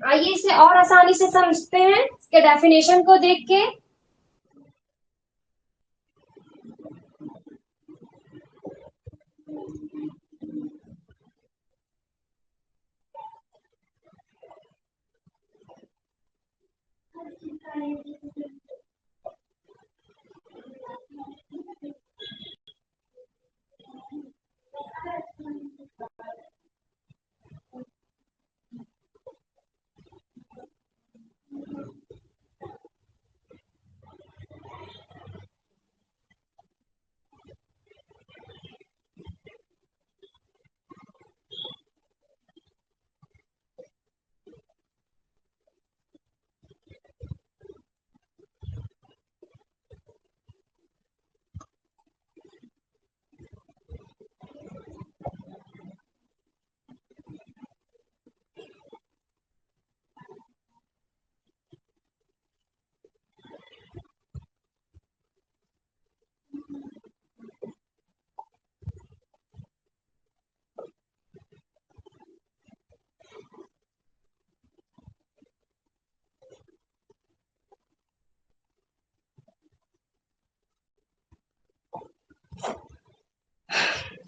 आइए इसे और आसानी से समझते हैं इसके डेफिनेशन को देख के।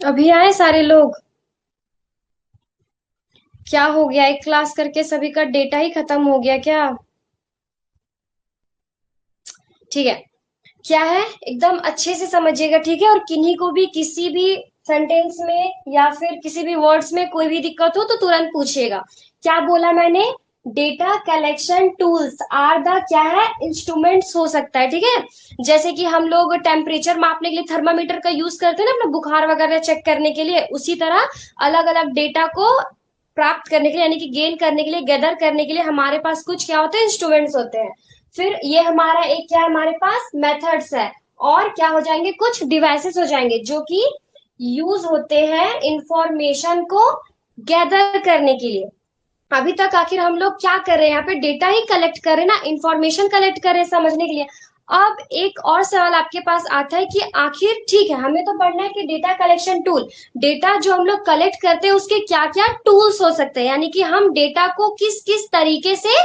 अभी आए सारे लोग? क्या हो गया, एक क्लास करके सभी का डेटा ही खत्म हो गया क्या? ठीक है। क्या है, एकदम अच्छे से समझिएगा, ठीक है? और किन्हीं को भी किसी भी सेंटेंस में या फिर किसी भी वर्ड्स में कोई भी दिक्कत हो तो तुरंत पूछिएगा। क्या बोला मैंने? Data collection tools are the क्या है, इंस्ट्रूमेंट्स हो सकता है, ठीक है? जैसे कि हम लोग टेम्परेचर मापने के लिए थर्मामीटर का यूज करते हैं ना, अपना बुखार वगैरह चेक करने के लिए, उसी तरह अलग अलग डेटा को प्राप्त करने के लिए, यानी कि गेन करने के लिए, गैदर करने के लिए हमारे पास कुछ क्या होते हैं, इंस्ट्रूमेंट्स होते हैं। फिर ये हमारा एक क्या है, हमारे पास मेथड्स है। और क्या हो जाएंगे, कुछ डिवाइसेस हो जाएंगे जो कि यूज होते हैं इंफॉर्मेशन को गैदर करने के लिए। अभी तक आखिर हम लोग क्या कर रहे हैं, यहाँ पे डेटा ही कलेक्ट कर रहे हैं ना, इंफॉर्मेशन कलेक्ट कर रहे हैं समझने के लिए। अब एक और सवाल आपके पास आता है कि आखिर ठीक है, हमें तो पढ़ना है कि डेटा कलेक्शन टूल, डेटा जो हम लोग कलेक्ट करते हैं उसके क्या क्या टूल्स हो सकते हैं, यानी कि हम डेटा को किस किस तरीके से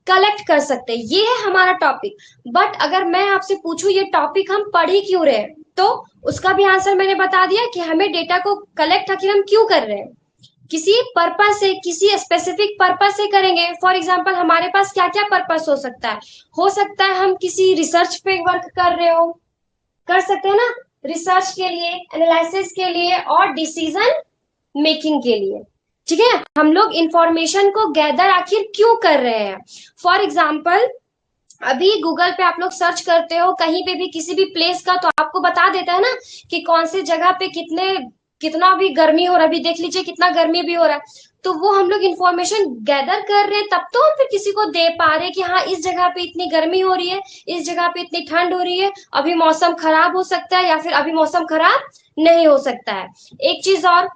कलेक्ट कर सकते हैं, ये है हमारा टॉपिक। बट अगर मैं आपसे पूछूं ये टॉपिक हम पढ़ ही क्यों रहे हैं, तो उसका भी आंसर मैंने बता दिया कि हमें डेटा को कलेक्ट आखिर हम क्यों कर रहे हैं, किसी पर्पस से, किसी स्पेसिफिक पर्पस से करेंगे। फॉर एग्जाम्पल हमारे पास क्या क्या पर्पस हो सकता है, हो सकता है हम किसी रिसर्च पे वर्क कर रहे हो, कर सकते हैं ना, रिसर्च के लिए, एनालिसिस के लिए और डिसीजन मेकिंग के लिए। ठीक है, हम लोग इंफॉर्मेशन को गैदर आखिर क्यों कर रहे हैं? फॉर एग्जाम्पल अभी गूगल पे आप लोग सर्च करते हो कहीं पे भी किसी भी प्लेस का, तो आपको बता देता है ना कि कौन से जगह पे कितने कितना भी गर्मी हो रहा है, अभी देख लीजिए कितना गर्मी भी हो रहा है। तो वो हम लोग इंफॉर्मेशन गैदर कर रहे हैं, तब तो हम फिर किसी को दे पा रहे हैं कि हाँ इस जगह पे इतनी गर्मी हो रही है, इस जगह पे इतनी ठंड हो रही है, अभी मौसम खराब हो सकता है या फिर अभी मौसम खराब नहीं हो सकता है। एक चीज और,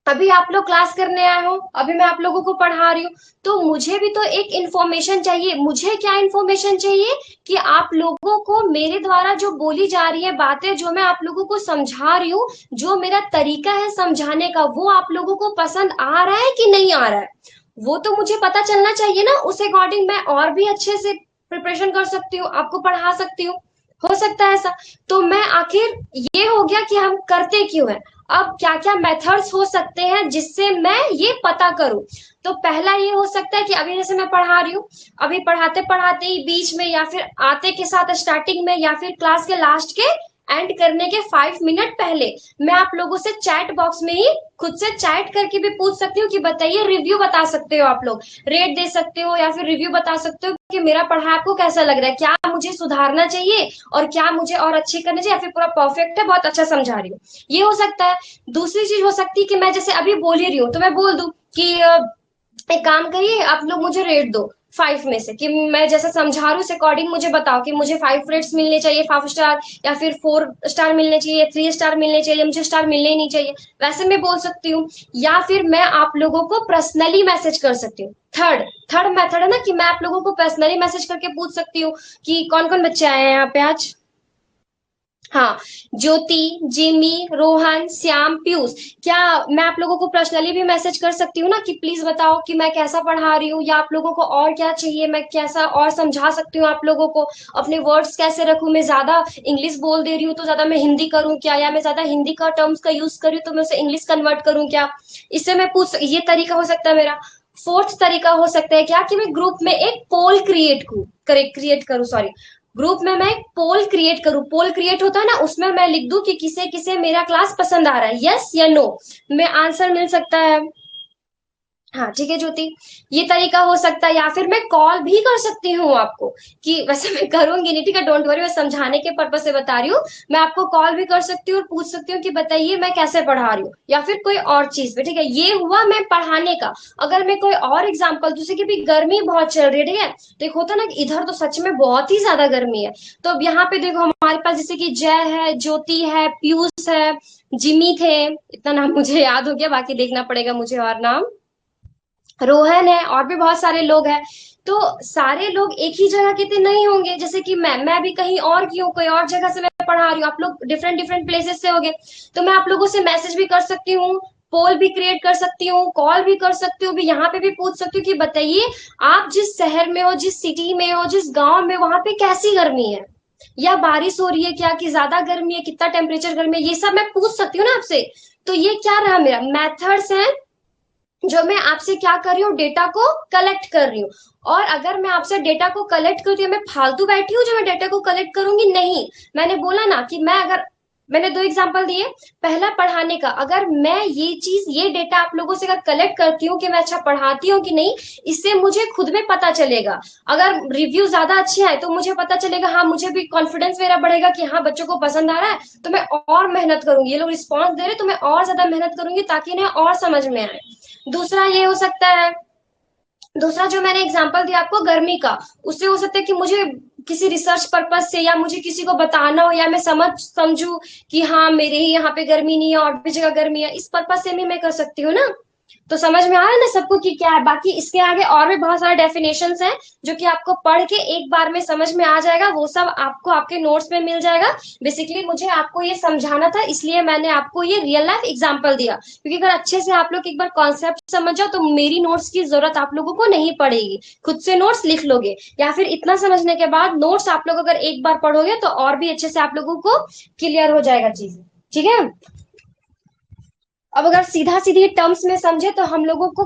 अभी आप लोग क्लास करने आए हो, अभी मैं आप लोगों को पढ़ा रही हूँ, तो मुझे भी तो एक इंफॉर्मेशन चाहिए। मुझे क्या इंफॉर्मेशन चाहिए कि आप लोगों को मेरे द्वारा जो बोली जा रही है बातें, जो मैं आप लोगों को समझा रही हूँ, जो मेरा तरीका है समझाने का, वो आप लोगों को पसंद आ रहा है कि नहीं आ रहा है, वो तो मुझे पता चलना चाहिए ना। उस अकॉर्डिंग मैं और भी अच्छे से प्रिपरेशन कर सकती हूँ, आपको पढ़ा सकती हूँ। हो सकता है ऐसा। तो मैं आखिर, ये हो गया कि हम करते क्यों है। अब क्या क्या मेथड्स हो सकते हैं जिससे मैं ये पता करूं। तो पहला ये हो सकता है कि अभी जैसे मैं पढ़ा रही हूँ, अभी पढ़ाते पढ़ाते ही बीच में या फिर आते के साथ स्टार्टिंग में या फिर क्लास के लास्ट के एंड करने के 5 मिनट पहले मैं आप लोगों से चैट बॉक्स में ही खुद से चैट करके भी पूछ सकती हूँ कि बताइए, रिव्यू बता सकते हो आप लोग, रेट दे सकते हो या फिर रिव्यू बता सकते हो कि मेरा पढ़ाई आपको कैसा लग रहा है, क्या मुझे सुधारना चाहिए और क्या मुझे और अच्छी करनी चाहिए, या फिर पूरा परफेक्ट है, बहुत अच्छा समझा रही हूँ। ये हो सकता है। दूसरी चीज हो सकती है कि मैं जैसे अभी बोल ही रही हूँ तो मैं बोल दूं कि एक काम करिए आप लोग मुझे रेट दो 5 में से, कि मैं जैसे समझा रही हूँ उस अकॉर्डिंग मुझे बताओ कि मुझे 5 रेट्स मिलने चाहिए, 5 स्टार या फिर 4 स्टार मिलने चाहिए, 3 स्टार मिलने चाहिए, मुझे स्टार मिलने ही नहीं चाहिए, वैसे मैं बोल सकती हूँ। या फिर मैं आप लोगों को पर्सनली मैसेज कर सकती हूँ। थर्ड थर्ड मेथड है ना कि मैं आप लोगों को पर्सनली मैसेज करके पूछ सकती हूँ कि कौन कौन बच्चे आए हैं यहाँ पे आज। हाँ, ज्योति, जिमी, रोहन, श्याम, पीयूष। क्या मैं आप लोगों को पर्सनली भी मैसेज कर सकती हूँ ना कि प्लीज बताओ कि मैं कैसा पढ़ा रही हूँ, या आप लोगों को और क्या चाहिए, मैं कैसा और समझा सकती हूँ आप लोगों को, अपने वर्ड्स कैसे रखूं, मैं ज्यादा इंग्लिश बोल दे रही हूँ तो ज्यादा मैं हिंदी करूँ क्या, या मैं ज्यादा हिंदी का टर्म्स का यूज कर रही हूँ तो मैं उसे इंग्लिश कन्वर्ट करूँ क्या। इससे मैं पूछ, ये तरीका हो सकता है मेरा। फोर्थ तरीका हो सकता है क्या, कि मैं ग्रुप में एक पोल क्रिएट करूँ, सॉरी, ग्रुप में मैं एक पोल क्रिएट करूं। पोल क्रिएट होता है ना, उसमें मैं लिख दूं कि किसे किसे मेरा क्लास पसंद आ रहा है, यस या नो, में आंसर मिल सकता है। हाँ ठीक है ज्योति, ये तरीका हो सकता है। या फिर मैं कॉल भी कर सकती हूँ आपको, कि वैसे मैं करूंगी नहीं, ठीक है, डोंट वरी, मैं समझाने के पर्पज से बता रही हूँ। मैं आपको कॉल भी कर सकती हूँ और पूछ सकती हूँ कि बताइए मैं कैसे पढ़ा रही हूँ, या फिर कोई और चीज पे, ठीक है। ये हुआ मैं पढ़ाने का। अगर मैं कोई और एग्जाम्पल, जैसे कि अभी गर्मी बहुत चल रही है, ठीक है, तो एक होता है ना कि इधर तो सच में बहुत ही ज्यादा गर्मी है। तो अब यहाँ पे देखो हमारे पास जैसे कि जय है, ज्योति है, पीयूष है, जिमी थे, इतना नाम मुझे याद हो गया, बाकी देखना पड़ेगा मुझे और नाम, रोहन है, और भी बहुत सारे लोग हैं। तो सारे लोग एक ही जगह के तो नहीं होंगे, जैसे कि मैं भी कहीं और की हूँ, कोई और जगह से मैं पढ़ा रही हूँ, आप लोग डिफरेंट डिफरेंट प्लेसेस से होंगे। तो मैं आप लोगों से मैसेज भी कर सकती हूँ, पोल भी क्रिएट कर सकती हूँ, कॉल भी कर सकती हूँ, भी यहाँ पे भी पूछ सकती हूँ कि बताइए आप जिस शहर में हो, जिस सिटी में हो, जिस गांव में, वहां पे कैसी गर्मी है, या बारिश हो रही है क्या, कि ज्यादा गर्मी है, कितना टेम्परेचर गर्मी है, ये सब मैं पूछ सकती हूँ ना आपसे। तो ये क्या रहा, मेरा मेथड्स है, जो मैं आपसे क्या कर रही हूँ, डेटा को कलेक्ट कर रही हूँ। और अगर मैं आपसे डेटा को कलेक्ट करती हूँ, मैं फालतू बैठी हूँ जो मैं डेटा को कलेक्ट करूंगी, नहीं। मैंने बोला ना कि मैं अगर, मैंने दो एग्जांपल दिए। पहला पढ़ाने का, अगर मैं ये चीज, ये डेटा आप लोगों से कलेक्ट करती हूँ कि मैं अच्छा पढ़ाती हूँ कि नहीं, इससे मुझे खुद में पता चलेगा। अगर रिव्यू ज्यादा अच्छे आए तो मुझे पता चलेगा, हाँ मुझे भी कॉन्फिडेंस मेरा बढ़ेगा कि हाँ बच्चों को पसंद आ रहा है, तो मैं और मेहनत करूंगी, ये लोग रिस्पॉन्स दे रहे तो मैं और ज्यादा मेहनत करूंगी ताकि इन्हें और समझ में आए। दूसरा ये हो सकता है, दूसरा जो मैंने एग्जांपल दिया आपको गर्मी का, उससे हो सकता है कि मुझे किसी रिसर्च पर्पज से, या मुझे किसी को बताना हो, या मैं समझू कि हाँ मेरे ही यहाँ पे गर्मी नहीं है और भी जगह गर्मी है, इस पर्पज से भी मैं कर सकती हूँ ना। तो समझ में आ रहा है ना सबको कि क्या है। बाकी इसके आगे और भी बहुत सारे डेफिनेशंस हैं, जो कि आपको पढ़ के एक बार में समझ में आ जाएगा, वो सब आपको आपके नोट्स में मिल जाएगा। बेसिकली मुझे आपको ये समझाना था, इसलिए मैंने आपको ये रियल लाइफ एग्जांपल दिया, क्योंकि अगर अच्छे से आप लोग एक बार कॉन्सेप्ट समझ जाओ तो मेरी नोट्स की जरूरत आप लोगों को नहीं पड़ेगी, खुद से नोट्स लिख लोगे। या फिर इतना समझने के बाद नोट्स आप लोग अगर एक बार पढ़ोगे तो और भी अच्छे से आप लोगों को क्लियर हो जाएगा चीजें, ठीक है। अब अगर सीधा सीधी टर्म्स में समझे तो हम लोगों को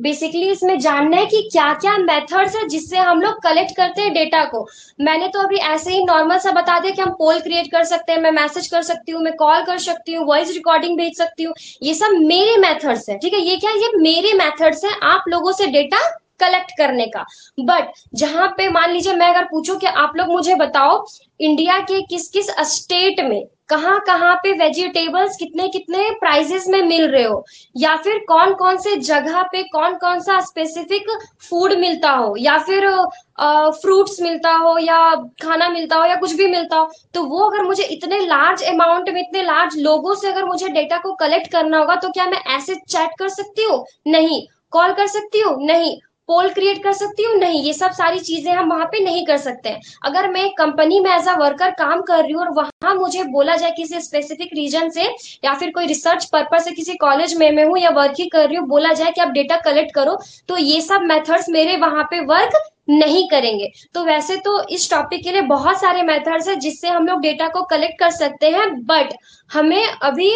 बेसिकली इसमें जानना है कि क्या क्या मेथड्स है जिससे हम लोग कलेक्ट करते हैं डेटा को। मैंने तो अभी ऐसे ही नॉर्मल सा बता दिया कि हम पोल क्रिएट कर सकते हैं, मैं मैसेज कर सकती हूँ, मैं कॉल कर सकती हूँ, वॉइस रिकॉर्डिंग भेज सकती हूँ। ये सब मेरे मेथड्स है, ठीक है, ये क्या, ये मेरे मेथड्स है आप लोगों से डेटा कलेक्ट करने का। बट जहां पे मान लीजिए मैं अगर पूछूं कि आप लोग मुझे बताओ इंडिया के किस किस स्टेट में कहाँ कहाँ पे वेजिटेबल्स कितने कितने प्राइसेस में मिल रहे हो, या फिर कौन कौन से जगह पे कौन कौन सा स्पेसिफिक फूड मिलता हो, या फिर फ्रूट्स मिलता हो, या खाना मिलता हो, या कुछ भी मिलता हो, तो वो अगर मुझे इतने लार्ज अमाउंट में, इतने लार्ज लोगों से अगर मुझे डेटा को कलेक्ट करना होगा, तो क्या मैं ऐसे चैट कर सकती हूँ? नहीं। कॉल कर सकती हूँ? नहीं। पोल क्रिएट कर सकती हूँ? नहीं। ये सब सारी चीजें हम वहां पे नहीं कर सकते हैं। अगर मैं कंपनी में एज अ वर्कर काम कर रही हूँ और वहां मुझे बोला जाए किसी स्पेसिफिक रीजन से, या फिर कोई रिसर्च पर्पज से किसी कॉलेज में मैं हूँ या वर्क ही कर रही हूँ, बोला जाए कि आप डेटा कलेक्ट करो, तो ये सब मेथड्स मेरे वहां पे वर्क नहीं करेंगे। तो वैसे तो इस टॉपिक के लिए बहुत सारे मेथड्स है जिससे हम लोग डेटा को कलेक्ट कर सकते हैं, बट हमें अभी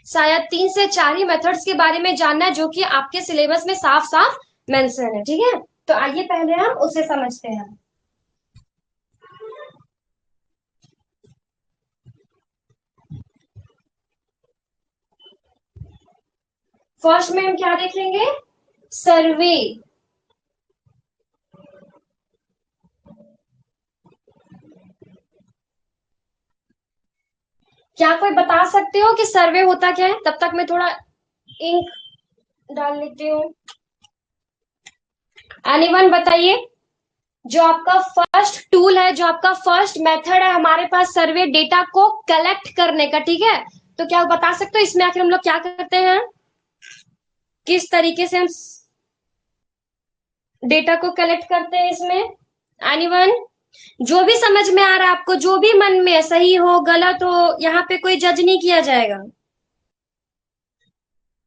शायद 3 से 4 ही मेथड्स के बारे में जानना है, जो कि आपके सिलेबस में साफ साफ मेंशन है, ठीक है। तो आइए पहले हम उसे समझते हैं। फर्स्ट में हम क्या देखेंगे? सर्वे। क्या कोई बता सकते हो कि सर्वे होता क्या है? तब तक मैं थोड़ा इंक डाल लेती हूँ। एनीवन बताइए। जो आपका फर्स्ट टूल है, जो आपका फर्स्ट मेथड है हमारे पास सर्वे डेटा को कलेक्ट करने का, ठीक है, तो क्या आप बता सकते हो इसमें आखिर हम लोग क्या करते हैं, किस तरीके से हम डेटा को कलेक्ट करते हैं इसमें? एनीवन? जो भी समझ में आ रहा है आपको, जो भी मन में है, सही हो गलत हो, यहाँ पे कोई जज नहीं किया जाएगा।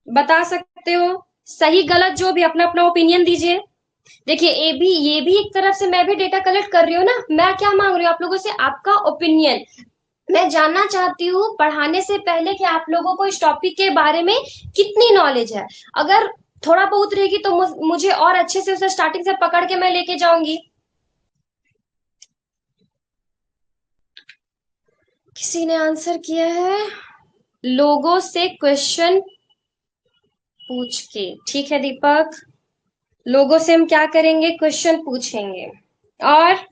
बता सकते हो, सही गलत जो भी, अपना अपना ओपिनियन दीजिए। देखिए, ये भी एक तरफ से मैं भी डेटा कलेक्ट कर रही हूँ ना। मैं क्या मांग रही हूँ आप लोगों से? आपका ओपिनियन। मैं जानना चाहती हूँ पढ़ाने से पहले कि आप लोगों को इस टॉपिक के बारे में कितनी नॉलेज है। अगर थोड़ा बहुत रहेगी तो मुझे और अच्छे से उसे स्टार्टिंग से पकड़ के मैं लेके जाऊंगी। किसी ने आंसर किया है, लोगों से क्वेश्चन पूछ के। ठीक है दीपक, लोगों से हम क्या करेंगे? क्वेश्चन पूछेंगे। और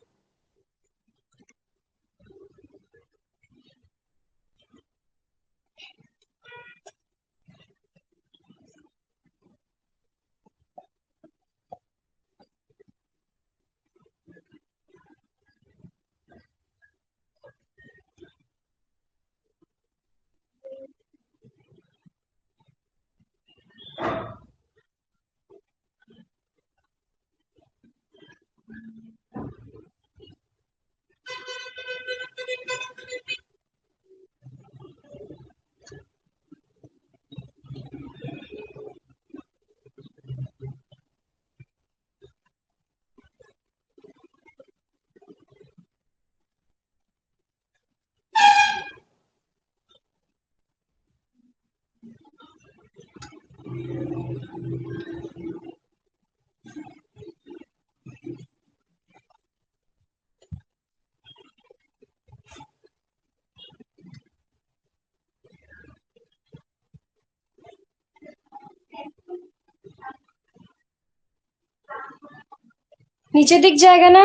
नीचे दिख जाएगा ना?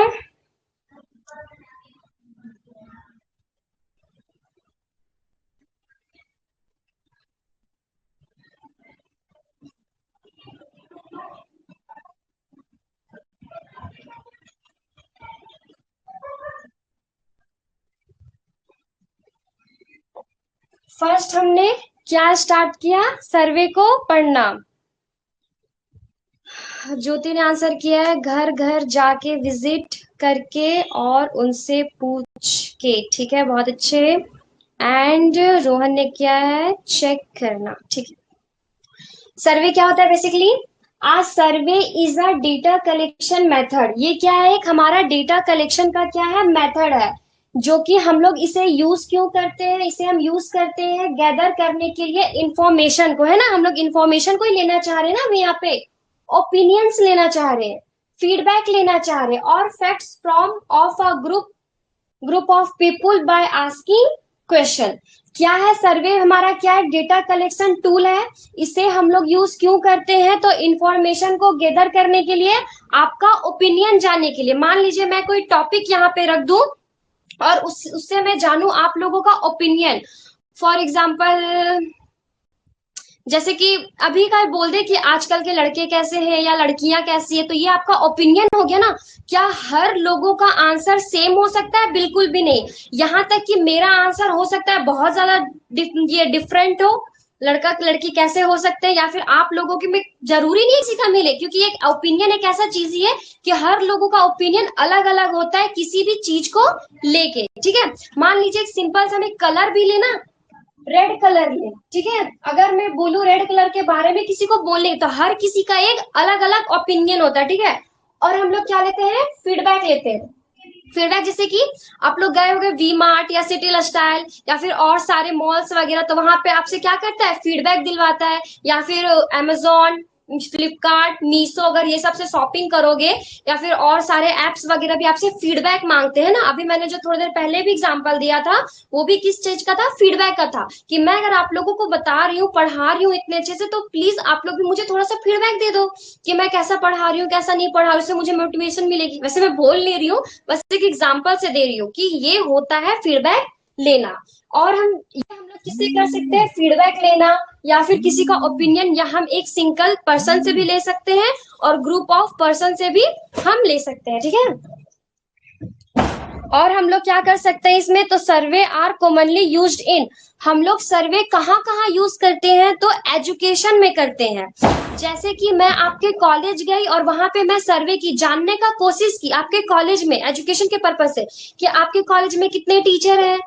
फर्स्ट हमने क्या स्टार्ट किया? सर्वे को पढ़ना। ज्योति ने आंसर किया है, घर घर जाके विजिट करके और उनसे पूछ के। ठीक है, बहुत अच्छे। एंड रोहन ने किया है, चेक करना। ठीक है। सर्वे क्या होता है बेसिकली? आज सर्वे is a data collection method. ये क्या है? एक हमारा डेटा कलेक्शन का क्या है? मेथड है। जो कि हम लोग इसे यूज क्यों करते हैं? इसे हम यूज करते हैं गैदर करने के लिए इंफॉर्मेशन को, है ना? हम लोग इंफॉर्मेशन को ही लेना चाह रहे हैं ना, हम यहाँ पे ओपिनियंस लेना चाह रहे हैं, फीडबैक लेना चाह रहे हैं, और facts from of a group of people by asking question. क्या है सर्वे? हमारा क्या है? डेटा कलेक्शन टूल है। इसे हम लोग यूज क्यों करते हैं? तो इंफॉर्मेशन को गैदर करने के लिए, आपका ओपिनियन जानने के लिए। मान लीजिए मैं कोई टॉपिक यहाँ पे रख दूं और उससे मैं जानूं आप लोगों का ओपिनियन। फॉर एग्जाम्पल, जैसे कि अभी का बोल दे कि आजकल के लड़के कैसे हैं या लड़कियां कैसी है, तो ये आपका ओपिनियन हो गया ना। क्या हर लोगों का आंसर सेम हो सकता है? बिल्कुल भी नहीं। यहाँ तक कि मेरा आंसर हो सकता है बहुत ज्यादा ये डिफरेंट हो। लड़का लड़की कैसे हो सकते हैं, या फिर आप लोगों की में जरूरी नहीं किसी का मिले, क्योंकि एक ओपिनियन एक ऐसा चीज ही है कि हर लोगों का ओपिनियन अलग अलग होता है किसी भी चीज को लेके। ठीक है, मान लीजिए एक सिंपल सा हमें कलर भी लेना, रेड कलर ले। ठीक है, अगर मैं बोलूं रेड कलर के बारे में किसी को बोलने, तो हर किसी का एक अलग अलग ओपिनियन होता है। ठीक है, और हम लोग क्या लेते हैं? फीडबैक लेते हैं। फीडबैक जैसे कि आप लोग गए होंगे वी मार्ट या सिटी स्टाइल या फिर और सारे मॉल्स वगैरह, तो वहां पे आपसे क्या करता है? फीडबैक दिलवाता है। या फिर अमेजोन, फ्लिपकार्ट, मीशो, अगर ये सबसे शॉपिंग करोगे, या फिर और सारे एप्स वगैरह भी आपसे फीडबैक मांगते हैं ना। अभी मैंने जो थोड़ी देर पहले भी एग्जांपल दिया था, वो भी किस चीज का था? फीडबैक का था। कि मैं अगर आप लोगों को बता रही हूँ, पढ़ा रही हूँ इतने अच्छे से, तो प्लीज आप लोग भी मुझे थोड़ा सा फीडबैक दे दो कि मैं कैसा पढ़ा रही हूँ, कैसा नहीं पढ़ा रही हूँ। उससे मुझे मोटिवेशन मिलेगी। वैसे मैं बोल नहीं रही हूँ, बस एक एग्जाम्पल से दे रही हूँ कि ये होता है फीडबैक लेना। और हम लोग किससे कर सकते हैं फीडबैक लेना? या फिर किसी का ओपिनियन, या हम एक सिंगल पर्सन से भी ले सकते हैं और ग्रुप ऑफ पर्सन से भी हम ले सकते हैं। ठीक है, और हम लोग क्या कर सकते हैं इसमें? तो सर्वे आर कॉमनली यूज्ड इन, हम लोग सर्वे कहाँ कहाँ यूज करते हैं? तो एजुकेशन में करते हैं। जैसे कि मैं आपके कॉलेज गई और वहां पे मैं सर्वे की, जानने का कोशिश की आपके कॉलेज में एजुकेशन के पर्पज से कि आपके कॉलेज में कितने टीचर हैं,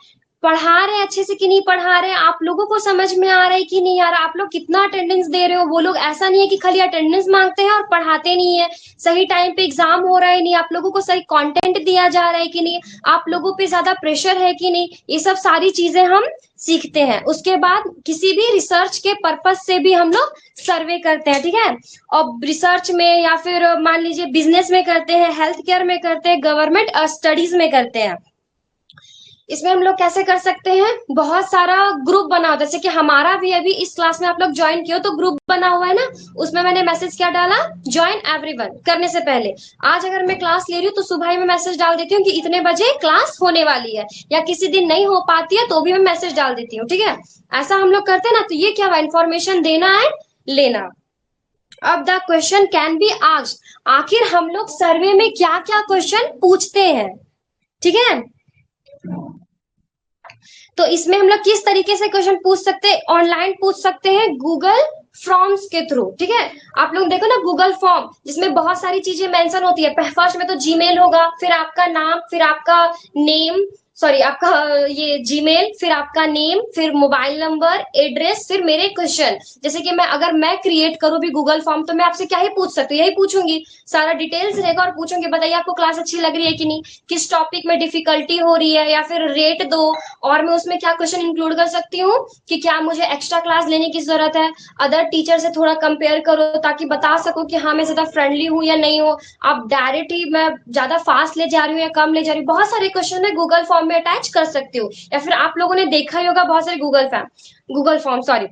पढ़ा रहे हैं अच्छे से कि नहीं पढ़ा रहे हैं, आप लोगों को समझ में आ रहा है कि नहीं आ रहा, आप लोग कितना अटेंडेंस दे रहे हो। वो लोग ऐसा नहीं है कि खाली अटेंडेंस मांगते हैं और पढ़ाते नहीं है, सही टाइम पे एग्जाम हो रहा है नहीं, आप लोगों को सही कंटेंट दिया जा रहा है कि नहीं, आप लोगों पे ज्यादा प्रेशर है कि नहीं, ये सब सारी चीजें हम सीखते हैं। उसके बाद किसी भी रिसर्च के पर्पज से भी हम लोग सर्वे करते हैं, ठीक है। और रिसर्च में या फिर मान लीजिए बिजनेस में करते हैं, हेल्थ केयर में करते हैं, गवर्नमेंट स्टडीज में करते हैं। इसमें हम लोग कैसे कर सकते हैं, बहुत सारा ग्रुप बना होता है, जैसे कि हमारा भी अभी इस क्लास में आप लोग ज्वाइन किए हो तो ग्रुप बना हुआ है ना, उसमें मैंने मैसेज क्या डाला, ज्वाइन एवरीवन करने से पहले। आज अगर मैं क्लास ले रही हूँ तो सुबह ही मैं मैसेज डाल देती हूँ कि इतने बजे क्लास होने वाली है, या किसी दिन नहीं हो पाती है तो भी मैं मैसेज डाल देती हूँ, ठीक है। ऐसा हम लोग करते हैं ना, तो ये क्या हुआ, इन्फॉर्मेशन देना है, लेना। अब the question can be asked, आखिर हम लोग सर्वे में क्या क्या क्वेश्चन पूछते हैं, ठीक है। तो इसमें हम लोग किस तरीके से क्वेश्चन पूछ सकते हैं, ऑनलाइन पूछ सकते हैं गूगल फॉर्म्स के थ्रू, ठीक है। आप लोग देखो ना गूगल फॉर्म, जिसमें बहुत सारी चीजें मेंशन होती है, फर्स्ट में तो जीमेल होगा, फिर आपका नाम, फिर आपका नेम, सॉरी आपका ये जीमेल, फिर आपका नेम, फिर मोबाइल नंबर, एड्रेस, फिर मेरे क्वेश्चन। जैसे कि मैं अगर मैं क्रिएट करूँ भी गूगल फॉर्म तो मैं आपसे क्या ही पूछ सकती हूँ, यही पूछूंगी, सारा डिटेल्स रहेगा और पूछूंगी बताइए आपको क्लास अच्छी लग रही है कि नहीं, किस टॉपिक में डिफिकल्टी हो रही है, या फिर रेट दो। और मैं उसमें क्या क्वेश्चन इंक्लूड कर सकती हूँ कि क्या मुझे एक्स्ट्रा क्लास लेने की जरूरत है, अदर टीचर से थोड़ा कंपेयर करो ताकि बता सको कि हाँ मैं ज्यादा फ्रेंडली हूँ या नहीं हूँ, आप डायरेक्ट ही मैं ज्यादा फास्ट ले जा रही हूँ या कम ले जा रही हूँ। बहुत सारे क्वेश्चन मैं गूगल फॉर्म में अटैच कर सकती हूँ, या फिर आप लोगों ने देखा ही होगा बहुत सारे गूगल फॉर्म सॉरी,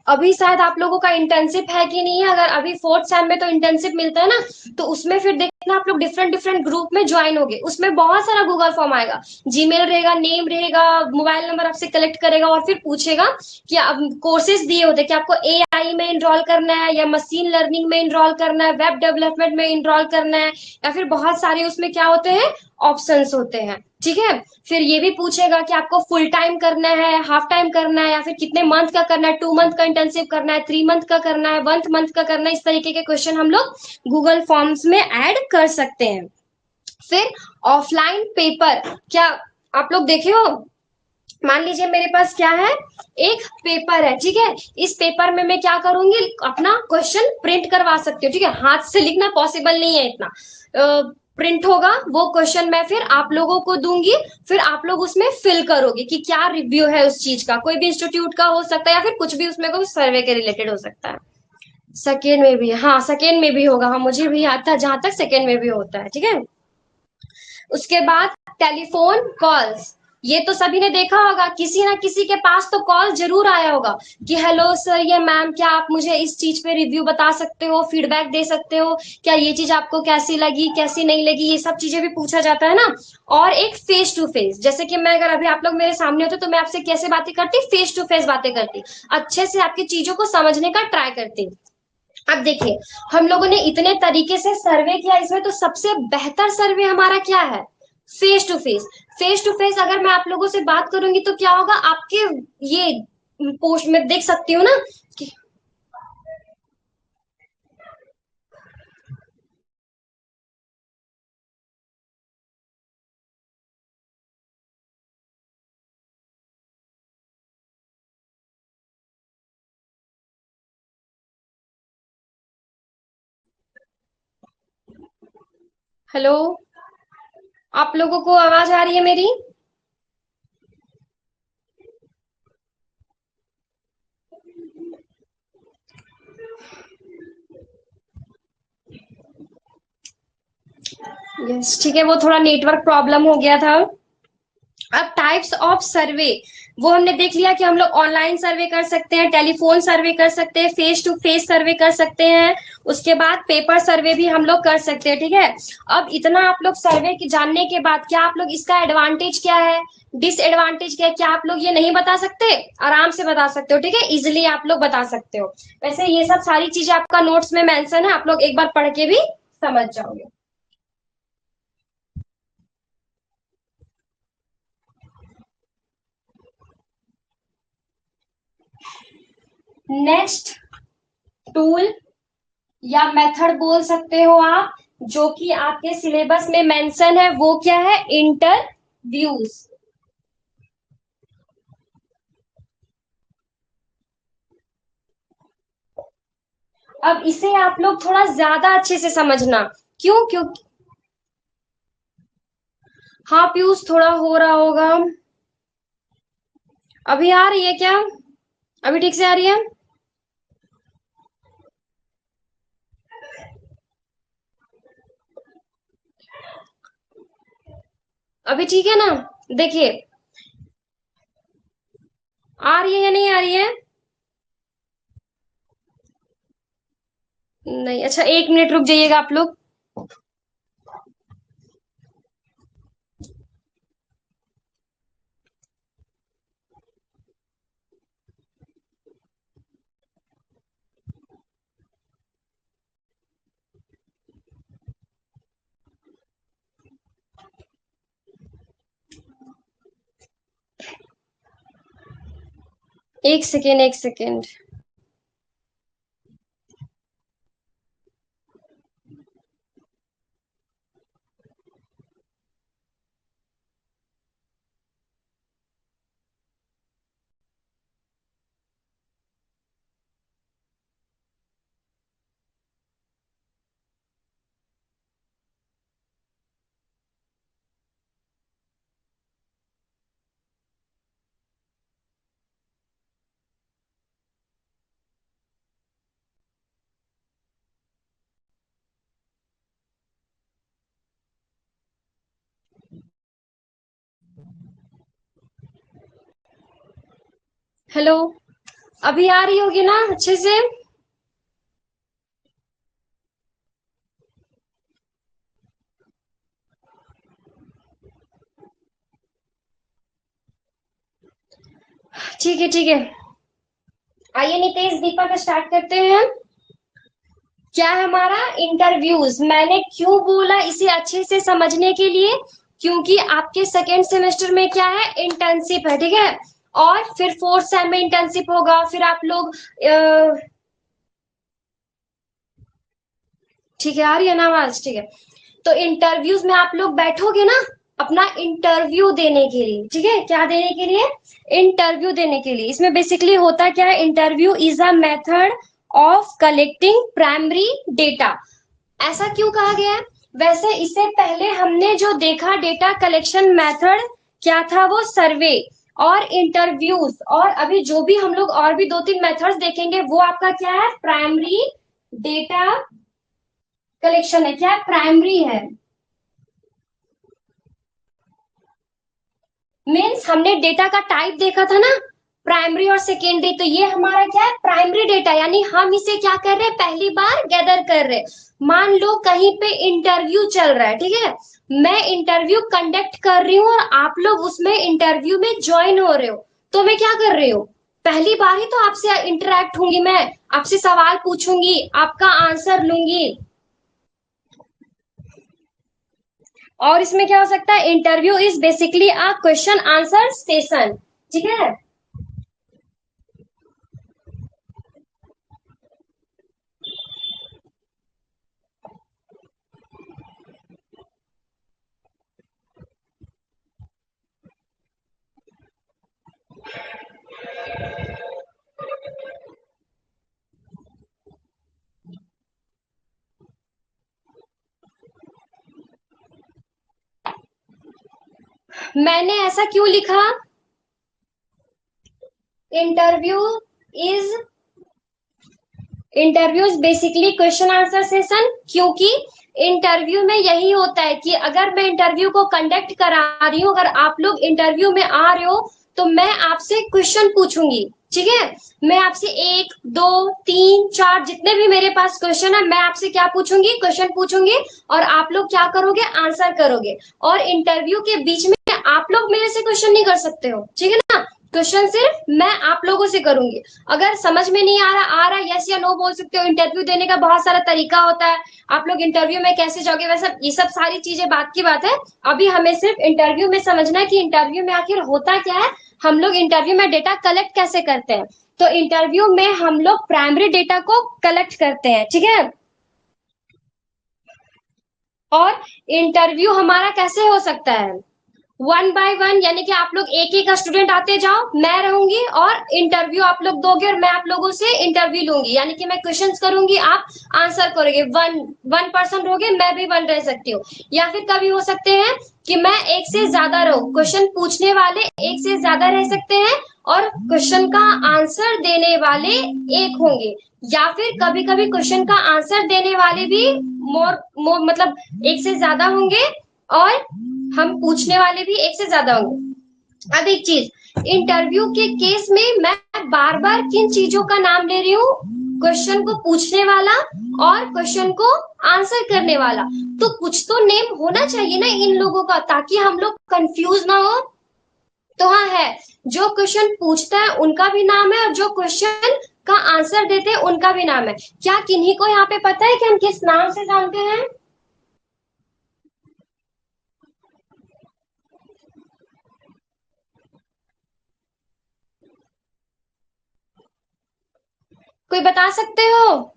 अभी शायद आप लोगों का इंटर्नशिप है कि नहीं है, अगर अभी फोर्थ सेम में तो इंटर्नशिप मिलता है ना, तो उसमें फिर देखना आप लोग डिफरेंट डिफरेंट ग्रुप में ज्वाइन होगे, उसमें बहुत सारा गूगल फॉर्म आएगा, जीमेल रहेगा, नेम रहेगा, मोबाइल नंबर आपसे कलेक्ट करेगा और फिर पूछेगा कि अब कोर्सेज दिए होते हैं कि आपको एआई में इनरोल करना है, या मशीन लर्निंग में इनरोल करना है, वेब डेवलपमेंट में इनरोल करना है, या फिर बहुत सारे उसमें क्या होते हैं, ऑप्शंस होते हैं, ठीक है। फिर ये भी पूछेगा कि आपको फुल टाइम करना है, हाफ टाइम करना है, या फिर कितने मंथ का करना है, 2 मंथ का इंटर्नशिप करना है, 3 मंथ का करना है, 1 मंथ का करना है, इस तरीके के क्वेश्चन हम लोग गूगल फॉर्म्स में ऐड कर सकते हैं। फिर ऑफलाइन पेपर, क्या आप लोग देखे हो, मान लीजिए मेरे पास क्या है, एक पेपर है, ठीक है। इस पेपर में मैं क्या करूंगी, अपना क्वेश्चन प्रिंट करवा सकती हूँ, ठीक है, हाथ से लिखना पॉसिबल नहीं है इतना, प्रिंट होगा वो क्वेश्चन, मैं फिर आप लोगों को दूंगी, फिर आप लोग उसमें फिल करोगे कि क्या रिव्यू है उस चीज का, कोई भी इंस्टीट्यूट का हो सकता है, या फिर कुछ भी उसमें कोई सर्वे के रिलेटेड हो सकता है। सेकेंड में भी, हाँ सेकेंड में भी होगा, हाँ मुझे भी याद था, जहां तक सेकेंड में भी होता है, ठीक है। उसके बाद टेलीफोन कॉल्स, ये तो सभी ने देखा होगा, किसी ना किसी के पास तो कॉल जरूर आया होगा कि हेलो सर या मैम, क्या आप मुझे इस चीज पे रिव्यू बता सकते हो, फीडबैक दे सकते हो, क्या ये चीज आपको कैसी लगी कैसी नहीं लगी, ये सब चीजें भी पूछा जाता है ना। और एक फेस टू फेस, जैसे कि मैं अगर अभी आप लोग मेरे सामने होते तो मैं आपसे कैसे बातें करती, फेस टू फेस बातें करती, अच्छे से आपकी चीजों को समझने का ट्राई करती। अब देखिए, हम लोगों ने इतने तरीके से सर्वे किया, इसमें तो सबसे बेहतर सर्वे हमारा क्या है, face to face. Face to face अगर मैं आप लोगों से बात करूंगी तो क्या होगा, आपके ये पोस्ट में देख सकती हूँ ना कि, हेलो, आप लोगों को आवाज आ रही है मेरी। यस ठीक है, वो थोड़ा नेटवर्क प्रॉब्लम हो गया था। अब टाइप्स ऑफ सर्वे, वो हमने देख लिया कि हम लोग ऑनलाइन सर्वे कर सकते हैं, टेलीफोन सर्वे कर सकते हैं, फेस टू फेस सर्वे कर सकते हैं, उसके बाद पेपर सर्वे भी हम लोग कर सकते हैं, ठीक है। अब इतना आप लोग सर्वे की जानने के बाद क्या आप लोग इसका एडवांटेज क्या है, डिसएडवांटेज क्या है, क्या आप लोग ये नहीं बता सकते, आराम से बता सकते हो, ठीक है, इजिली आप लोग बता सकते हो। वैसे ये सब सारी चीजें आपका नोट्स में मेंशन है, आप लोग एक बार पढ़ के भी समझ जाओगे। नेक्स्ट, टूल या मेथड बोल सकते हो आप, जो कि आपके सिलेबस में मेंशन है, वो क्या है? इंटरव्यूज। अब इसे आप लोग थोड़ा ज्यादा अच्छे से समझना। क्यों? क्योंकि हाँ पीयूष, थोड़ा हो रहा होगा। अभी आ रही है क्या? अभी ठीक से आ रही है? अभी ठीक है ना? देखिए, आ रही है या नहीं आ रही है? नहीं, अच्छा 1 मिनट रुक जाइएगा आप लोग। एक सेकेंड, एक सेकेंड। हेलो, अभी आ रही होगी ना अच्छे से? ठीक है, ठीक है। आइए नितेश, दीपक, स्टार्ट करते हैं। क्या है हमारा? इंटरव्यूज। मैंने क्यों बोला इसे अच्छे से समझने के लिए? क्योंकि आपके सेकेंड सेमेस्टर में क्या है? इंटर्नशिप है, ठीक है। और फिर फोर्थ सेम में इंटर्नशिप होगा, फिर आप लोग ठीक है, आ रही है ना आवाज? ठीक है। तो इंटरव्यूज में आप लोग बैठोगे ना, अपना इंटरव्यू देने के लिए, ठीक है? क्या देने के लिए? इंटरव्यू देने के लिए। इसमें बेसिकली होता क्या है? Interview is a method of collecting primary data. ऐसा क्यों कहा गया है? वैसे इससे पहले हमने जो देखा डेटा कलेक्शन मेथड, क्या था वो? सर्वे और इंटरव्यूज। और अभी जो भी हम लोग और भी 2-3 मेथड्स देखेंगे, वो आपका क्या है? प्राइमरी डेटा कलेक्शन है। क्या है? प्राइमरी है। मीन्स हमने डेटा का टाइप देखा था ना, प्राइमरी और सेकेंडरी। तो ये हमारा क्या है? Primary data. यानी हम इसे क्या कर रहे हैं? पहली बार गैदर कर रहे हैं। मान लो कहीं पे इंटरव्यू चल रहा है, ठीक है? मैं इंटरव्यू कंडक्ट कर रही हूँ और आप लोग उसमें इंटरव्यू में ज्वाइन हो रहे हो। तो मैं क्या कर रही हूँ? पहली बार ही तो आपसे इंटरेक्ट होंगी, मैं आपसे सवाल पूछूंगी, आपका आंसर लूंगी। और इसमें क्या हो सकता है? Interview is basically a question answer session, ठीक है? मैंने ऐसा क्यों लिखा? Interview is interviews basically question answer session. क्योंकि इंटरव्यू में यही होता है कि अगर मैं इंटरव्यू को कंडक्ट करा रही हूँ, अगर आप लोग इंटरव्यू में आ रहे हो, तो मैं आपसे क्वेश्चन पूछूंगी, ठीक है? मैं आपसे 1, 2, 3, 4 जितने भी मेरे पास क्वेश्चन है, मैं आपसे क्या पूछूंगी? क्वेश्चन पूछूंगी। और आप लोग क्या करोगे? आंसर करोगे। और इंटरव्यू के बीच में आप लोग मेरे से क्वेश्चन नहीं कर सकते हो, ठीक है ना? क्वेश्चन सिर्फ मैं आप लोगों से करूंगी। अगर समझ में नहीं आ रहा, यस या नो बोल सकते हो। इंटरव्यू देने का बहुत सारा तरीका होता है। आप लोग इंटरव्यू में कैसे जाओगे, वैसे ये सब सारी चीजें बात की बात है। अभी हमें सिर्फ इंटरव्यू में समझना है कि इंटरव्यू में आखिर होता क्या है। हम लोग इंटरव्यू में डेटा कलेक्ट कैसे करते हैं? तो इंटरव्यू में हम लोग प्राइमरी डेटा को कलेक्ट करते हैं, ठीक है। और इंटरव्यू हमारा कैसे हो सकता है? वन बाय वन, यानी कि आप लोग एक एक स्टूडेंट आते जाओ, मैं रहूंगी और इंटरव्यू आप लोग दोगे और मैं आप लोगों से इंटरव्यू लूंगी, यानी कि मैं क्वेश्चंस करूंगी, आप आंसर करोगे। वन वन पर्सन रहोगे, मैं भी वन रह सकती हूँ। या फिर कभी हो सकते हैं कि मैं एक से ज्यादा रहूं, क्वेश्चन पूछने वाले एक से ज्यादा रह सकते हैं और क्वेश्चन का आंसर देने वाले एक होंगे। या फिर कभी कभी क्वेश्चन का आंसर देने वाले भी मोर मोर मतलब एक से ज्यादा होंगे और हम पूछने वाले भी एक से ज्यादा होंगे। अब एक चीज, इंटरव्यू के केस में मैं बार बार किन चीजों का नाम ले रही हूँ? क्वेश्चन को पूछने वाला और क्वेश्चन को आंसर करने वाला। तो कुछ तो नेम होना चाहिए ना इन लोगों का, ताकि हम लोग कंफ्यूज ना हो। तो हाँ है, जो क्वेश्चन पूछता है उनका भी नाम है और जो क्वेश्चन का आंसर देते हैं उनका भी नाम है। क्या किन्हीं को यहाँ पे पता है कि हम किस नाम से जानते हैं? कोई बता सकते हो?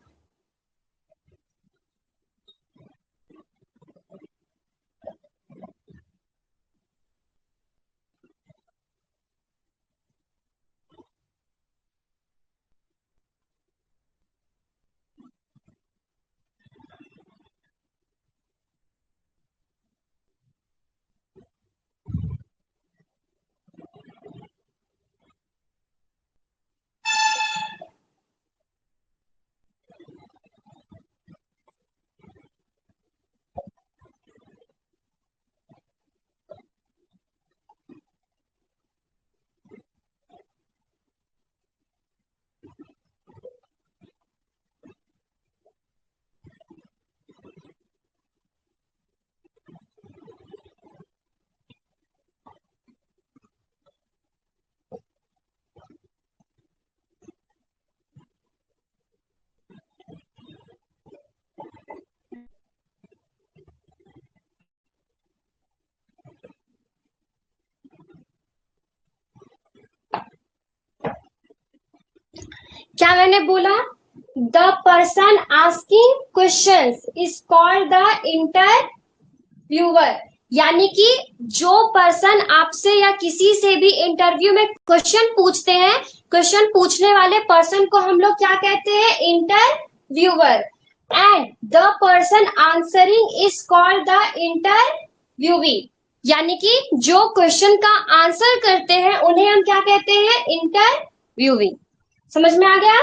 क्या मैंने बोला? The person asking questions is called the interviewer. यानी कि जो पर्सन आपसे या किसी से भी इंटरव्यू में क्वेश्चन पूछते हैं, क्वेश्चन पूछने वाले पर्सन को हम लोग क्या कहते हैं? Interviewer. And the person answering is called the interviewee. यानी कि जो क्वेश्चन का आंसर करते हैं उन्हें हम क्या कहते हैं? इंटरव्यूवी। समझ में आ गया?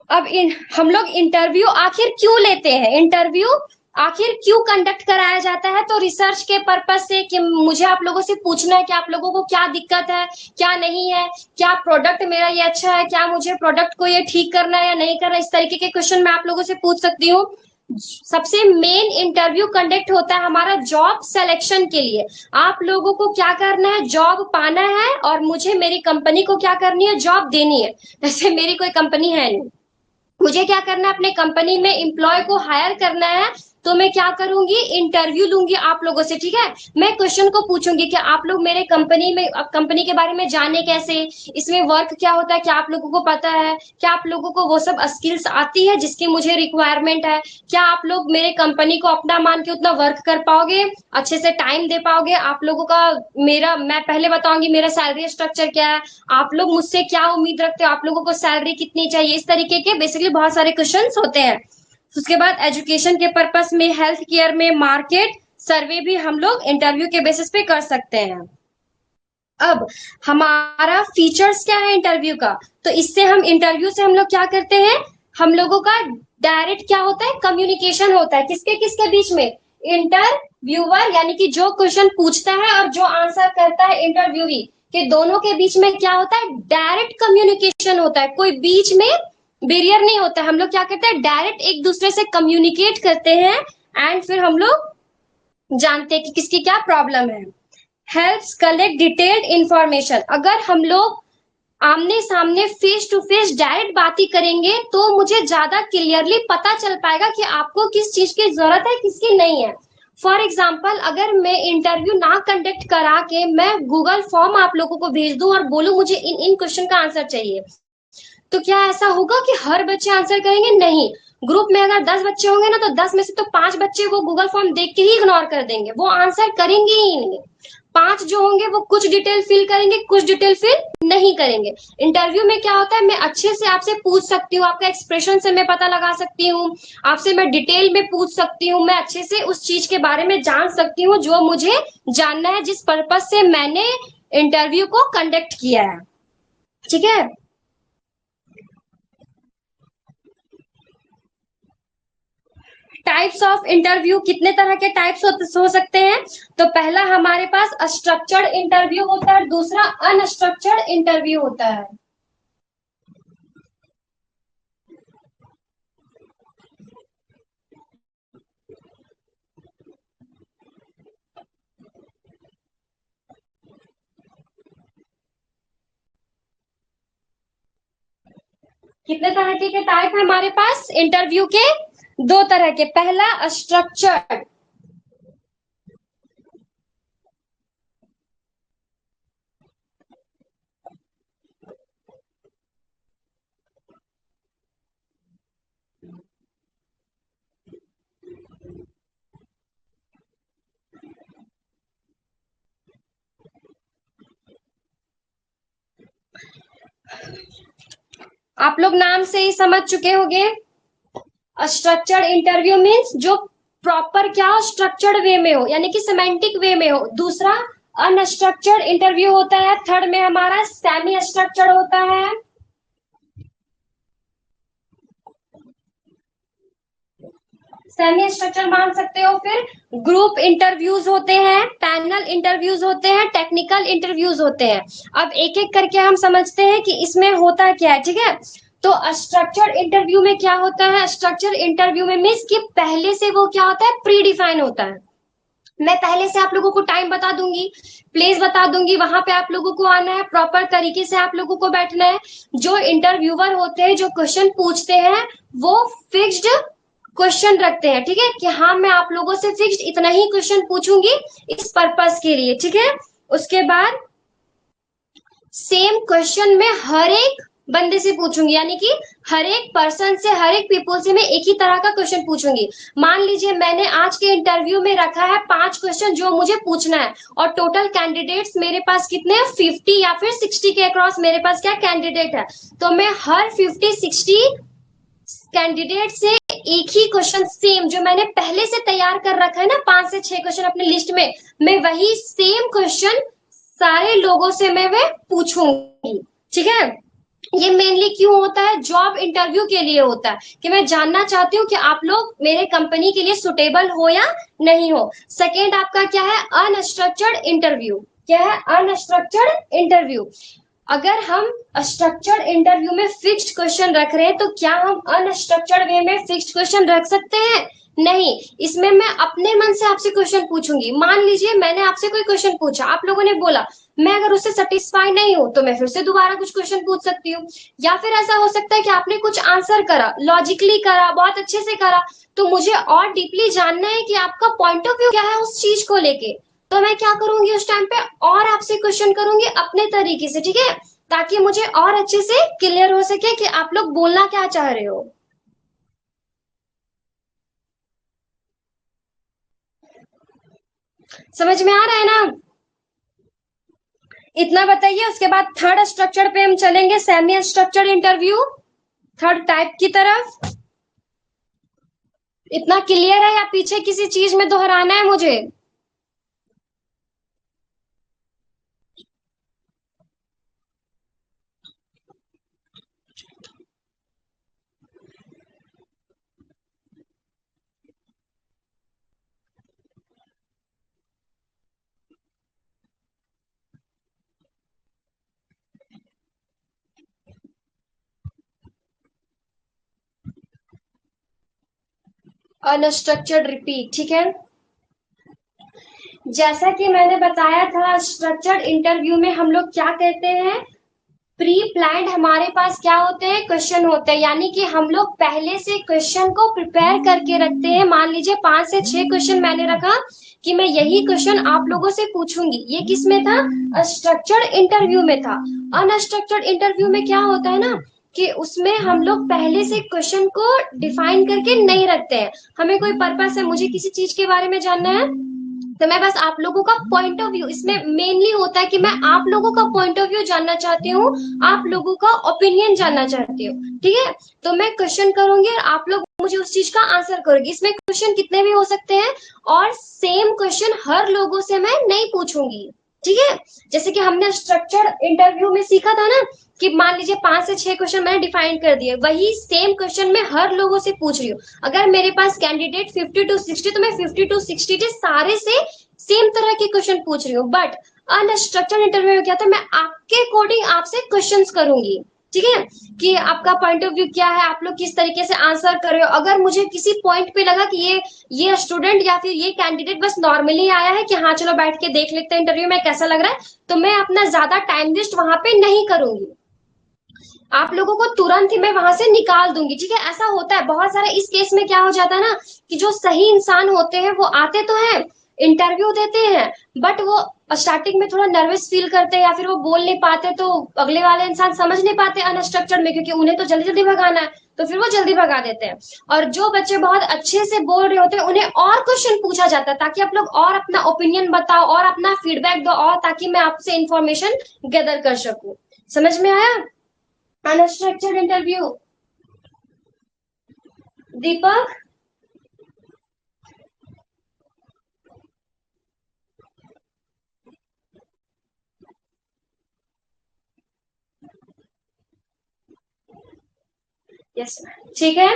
अब हम लोग इंटरव्यू आखिर क्यों लेते हैं? इंटरव्यू आखिर क्यों कंडक्ट कराया जाता है? तो रिसर्च के पर्पस से, कि मुझे आप लोगों से पूछना है कि आप लोगों को क्या दिक्कत है, क्या नहीं है, क्या प्रोडक्ट मेरा ये अच्छा है, क्या मुझे प्रोडक्ट को ये ठीक करना है या नहीं करना, इस तरीके के क्वेश्चन मैं आप लोगों से पूछ सकती हूँ। सबसे मेन इंटरव्यू कंडक्ट होता है हमारा जॉब सिलेक्शन के लिए। आप लोगों को क्या करना है? जॉब पाना है और मुझे मेरी कंपनी को क्या करनी है? जॉब देनी है। वैसे मेरी कोई कंपनी है नहीं, मुझे क्या करना है? अपने कंपनी में एम्प्लॉय को हायर करना है। तो मैं क्या करूंगी? इंटरव्यू लूंगी आप लोगों से, ठीक है। मैं क्वेश्चन को पूछूंगी कि आप लोग मेरे कंपनी में, कंपनी के बारे में जाने कैसे, इसमें वर्क क्या होता है, क्या आप लोगों को पता है, क्या आप लोगों को वो सब स्किल्स आती है जिसकी मुझे रिक्वायरमेंट है, क्या आप लोग मेरे कंपनी को अपना मान के उतना वर्क कर पाओगे, अच्छे से टाइम दे पाओगे आप लोगों का। मेरा, मैं पहले बताऊंगी मेरा सैलरी स्ट्रक्चर क्या है, आप लोग मुझसे क्या उम्मीद रखते हो, आप लोगों को सैलरी कितनी चाहिए, इस तरीके के बेसिकली बहुत सारे क्वेश्चंस होते हैं। उसके बाद एजुकेशन के पर्पस में, हेल्थ केयर में, मार्केट सर्वे भी हम लोग इंटरव्यू के बेसिस पे कर सकते हैं। अब हमारा फीचर्स क्या है इंटरव्यू का? तो इससे हम इंटरव्यू से हम लोग क्या करते हैं? हम लोगों का डायरेक्ट क्या होता है? कम्युनिकेशन होता है। किसके किसके बीच में? इंटरव्यूअर यानी कि जो क्वेश्चन पूछता है और जो आंसर करता है इंटरव्यूवी, के दोनों के बीच में क्या होता है? डायरेक्ट कम्युनिकेशन होता है। कोई बीच में बैरियर नहीं होता। हम लोग क्या करते हैं? डायरेक्ट एक दूसरे से कम्युनिकेट करते हैं एंड फिर हम लोग जानते हैं कि किसकी क्या प्रॉब्लम है। Helps collect detailed information. अगर हम लोग आमने सामने फेस टू फेस डायरेक्ट बात ही करेंगे तो मुझे ज्यादा क्लियरली पता चल पाएगा कि आपको किस चीज की जरूरत है, किसकी नहीं है। फॉर एग्जाम्पल अगर मैं इंटरव्यू ना कंडक्ट करा के मैं गूगल फॉर्म आप लोगों को भेज दूं और बोलूं मुझे इन इन क्वेश्चन का आंसर चाहिए, तो क्या ऐसा होगा कि हर बच्चे आंसर करेंगे? नहीं। ग्रुप में अगर 10 बच्चे होंगे ना, तो 10 में से तो 5 बच्चे वो गूगल फॉर्म देख के ही इग्नोर कर देंगे, वो आंसर करेंगे ही नहीं। 5 जो होंगे वो कुछ डिटेल फिल करेंगे, कुछ डिटेल फिल नहीं करेंगे। इंटरव्यू में क्या होता है, मैं अच्छे से आपसे पूछ सकती हूँ, आपका एक्सप्रेशन से मैं पता लगा सकती हूँ, आपसे मैं डिटेल में पूछ सकती हूँ, मैं अच्छे से उस चीज के बारे में जान सकती हूँ जो मुझे जानना है, जिस पर्पज से मैंने इंटरव्यू को कंडक्ट किया है। ठीक है। टाइप्स ऑफ इंटरव्यू, कितने तरह के टाइप्स हो सकते हैं? तो पहला हमारे पास स्ट्रक्चर्ड इंटरव्यू होता है, दूसरा अनस्ट्रक्चर्ड इंटरव्यू होता है। कितने तरह के टाइप है हमारे पास इंटरव्यू के? 2 तरह के। पहला स्ट्रक्चर्ड। आप लोग नाम से ही समझ चुके होंगे। स्ट्रक्चर्ड इंटरव्यू मीन्स जो प्रॉपर क्या हो, स्ट्रक्चर्ड वे में हो, यानी कि सिमेंटिक वे में हो। दूसरा अनस्ट्रक्चर्ड इंटरव्यू होता है। थर्ड में हमारा सेमी स्ट्रक्चर्ड होता है। सेमी स्ट्रक्चर मान सकते हो। फिर ग्रुप इंटरव्यूज होते हैं, पैनल इंटरव्यूज होते हैं, टेक्निकल इंटरव्यूज होते हैं। अब एक एक करके हम समझते हैं कि इसमें होता क्या है। ठीक है। तो स्ट्रक्चर इंटरव्यू में क्या होता है? स्ट्रक्चर इंटरव्यू में मीन्स कि पहले से वो क्या होता है, प्री डिफाइन होता है। मैं पहले से आप लोगों को टाइम बता दूंगी, प्लेस बता दूंगी, वहां पे आप लोगों को आना है, प्रॉपर तरीके से आप लोगों को बैठना है। जो इंटरव्यूअर होते हैं, जो क्वेश्चन पूछते हैं, वो फिक्स्ड क्वेश्चन रखते हैं। ठीक है, कि हाँ मैं आप लोगों से फिक्स्ड इतना ही क्वेश्चन पूछूंगी इस पर्पस के लिए। ठीक है। उसके बाद सेम क्वेश्चन में हर एक बंदे से पूछूंगी, यानी कि हर एक पर्सन से, हर एक पीपल से मैं एक ही तरह का क्वेश्चन पूछूंगी। मान लीजिए मैंने आज के इंटरव्यू में रखा है 5 क्वेश्चन जो मुझे पूछना है, और टोटल कैंडिडेट्स मेरे पास कितने हैं, 50 या फिर 60 के अक्रॉस मेरे पास क्या कैंडिडेट है। तो मैं हर 50-60 कैंडिडेट से एक ही क्वेश्चन सेम जो मैंने पहले से तैयार कर रखा है ना, 5 से 6 क्वेश्चन अपनी लिस्ट में, मैं वही सेम क्वेश्चन सारे लोगों से मैं पूछूंगी। ठीक है। ये मेनली क्यों होता है? जॉब इंटरव्यू के लिए होता है, कि मैं जानना चाहती हूँ कि आप लोग मेरे कंपनी के लिए सुटेबल हो या नहीं हो। सेकेंड आपका क्या है? Unstructured interview. क्या है? Unstructured interview. अगर हम स्ट्रक्चर्ड इंटरव्यू में फिक्स्ड क्वेश्चन रख रहे हैं, तो क्या हम अनस्ट्रक्चर्ड वे में फिक्स्ड क्वेश्चन रख सकते हैं? नहीं। इसमें मैं अपने मन से आपसे क्वेश्चन पूछूंगी। मान लीजिए मैंने आपसे कोई क्वेश्चन पूछा, आप लोगों ने बोला, मैं अगर उससे सेटिस्फाई नहीं हूं तो मैं फिर से दोबारा कुछ क्वेश्चन पूछ सकती हूँ। या फिर ऐसा हो सकता है कि आपने कुछ आंसर करा, लॉजिकली करा, बहुत अच्छे से करा, तो मुझे और डीपली जानना है कि आपका पॉइंट ऑफ व्यू क्या है उस चीज को लेके। तो मैं क्या करूंगी उस टाइम पे, और आपसे क्वेश्चन करूंगी अपने तरीके से। ठीक है। ताकि मुझे और अच्छे से क्लियर हो सके कि आप लोग बोलना क्या चाह रहे हो। समझ में आ रहा है ना? इतना बताइए। उसके बाद थर्ड स्ट्रक्चर पे हम चलेंगे, semi structure interview, third type की तरफ। इतना क्लियर है या पीछे किसी चीज में दोहराना है मुझे? Unstructured repeat. ठीक है। जैसा कि मैंने बताया था, स्ट्रक्चर्ड इंटरव्यू में हम लोग क्या कहते हैं, प्री प्लान्ड हमारे पास क्या होते हैं, क्वेश्चन होते हैं, यानी कि हम लोग पहले से क्वेश्चन को प्रिपेयर करके रखते हैं। मान लीजिए 5 से 6 क्वेश्चन मैंने रखा कि मैं यही क्वेश्चन आप लोगों से पूछूंगी। ये किस में था, स्ट्रक्चर्ड इंटरव्यू में था। अनस्ट्रक्चर्ड इंटरव्यू में क्या होता है ना कि उसमें हम लोग पहले से क्वेश्चन को डिफाइन करके नहीं रखते हैं। हमें कोई पर्पस है, मुझे किसी चीज के बारे में जानना है, तो मैं बस आप लोगों का पॉइंट ऑफ व्यू, इसमें मेनली होता है कि मैं आप लोगों का पॉइंट ऑफ व्यू जानना चाहती हूँ, आप लोगों का ओपिनियन जानना चाहती हूँ। ठीक है, तो मैं क्वेश्चन करूंगी और आप लोग मुझे उस चीज का आंसर करोगे। इसमें क्वेश्चन कितने भी हो सकते हैं और सेम क्वेश्चन हर लोगों से मैं नहीं पूछूंगी। ठीक है, जैसे कि हमने स्ट्रक्चर्ड इंटरव्यू में सीखा था ना कि मान लीजिए 5 से 6 क्वेश्चन मैंने डिफाइन कर दिए, वही सेम क्वेश्चन मैं हर लोगों से पूछ रही हूँ। अगर मेरे पास कैंडिडेट 50 to 60, तो मैं 50 to 60 के सारे से सेम तरह के क्वेश्चन पूछ रही हूँ। बट अनस्ट्रक्चर्ड इंटरव्यू में क्या था, मैं आपके अकॉर्डिंग आपसे क्वेश्चंस करूंगी। ठीक है, कि आपका पॉइंट ऑफ व्यू क्या है, आप लोग किस तरीके से आंसर कर रहे हो। अगर मुझे किसी पॉइंट पे लगा कि ये स्टूडेंट या फिर ये कैंडिडेट बस नॉर्मली आया है कि हाँ चलो बैठ के देख लेते हैं इंटरव्यू में कैसा लग रहा है, तो मैं अपना ज्यादा टाइम वेस्ट वहां पे नहीं करूंगी। आप लोगों को तुरंत ही मैं वहां से निकाल दूंगी। ठीक है, ऐसा होता है बहुत सारा। इस केस में क्या हो जाता है ना कि जो सही इंसान होते हैं वो आते तो हैं, इंटरव्यू देते हैं, बट वो स्टार्टिंग में थोड़ा नर्वस फील करते हैं या फिर वो बोल नहीं पाते, तो अगले वाले इंसान समझ नहीं पाते अनस्ट्रक्चर्ड में, क्योंकि उन्हें तो जल्दी जल्दी भगाना है, तो फिर वो जल्दी भगा देते हैं। और जो बच्चे बहुत अच्छे से बोल रहे होते हैं उन्हें और क्वेश्चन पूछा जाता है ताकि आप लोग और अपना ओपिनियन बताओ और अपना फीडबैक दो, और ताकि मैं आपसे इंफॉर्मेशन गैदर कर सकूं। समझ में आया? Unstructured interview. दीपक। यस, ठीक है।